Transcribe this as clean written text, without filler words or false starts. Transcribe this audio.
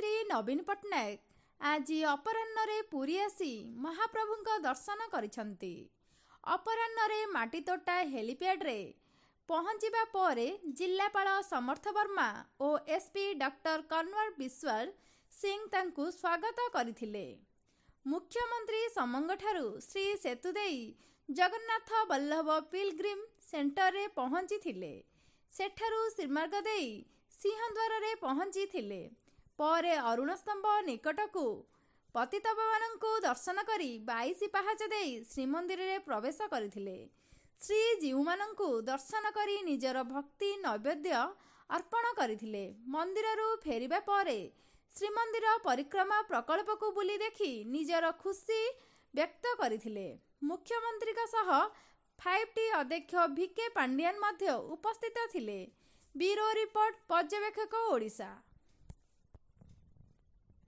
मुख्यमंत्री नवीन पट्टनायक आज अपराह्न पुरी आसी महाप्रभुଙ୍କ दर्शन करिसंती। अपराह्न माटीतोटा हेलीपैड्रे पहुंचवा पर जिलापाल समर्थ वर्मा और एसपी डॉक्टर कन्वर विश्वाल सिंह तांकु स्वागत करथिले। मुख्यमंत्री समंगठारु श्री सेतुदेई जगन्नाथ वल्लभ पिलग्रिम सेंटर रे पहुंची थिले। सेठारु श्रीमार्ग देई सिंहद्वार रे पहुंची थिले। परे अरुण स्तंभ निकटकू पतितपावनଙ୍କୁ दर्शन करी 22 पाहाच देई श्रीमंदिर रे प्रवेश करथिले। श्रीजीउमानଙ୍କୁ दर्शन करी निजर भक्ति नैवेद्य अर्पण करथिले। मंदिररू फेरिबा परे श्रीमंदिर परिक्रमा प्रकल्प को बुली देखि निजर खुशी व्यक्त करथिले। मुख्यमंत्री का सह 5T अध्यक्ष VK पांडियान मध्य उपस्थित थिले। ब्यूरो रिपोर्ट पर्यवेक्षक ओडिशा।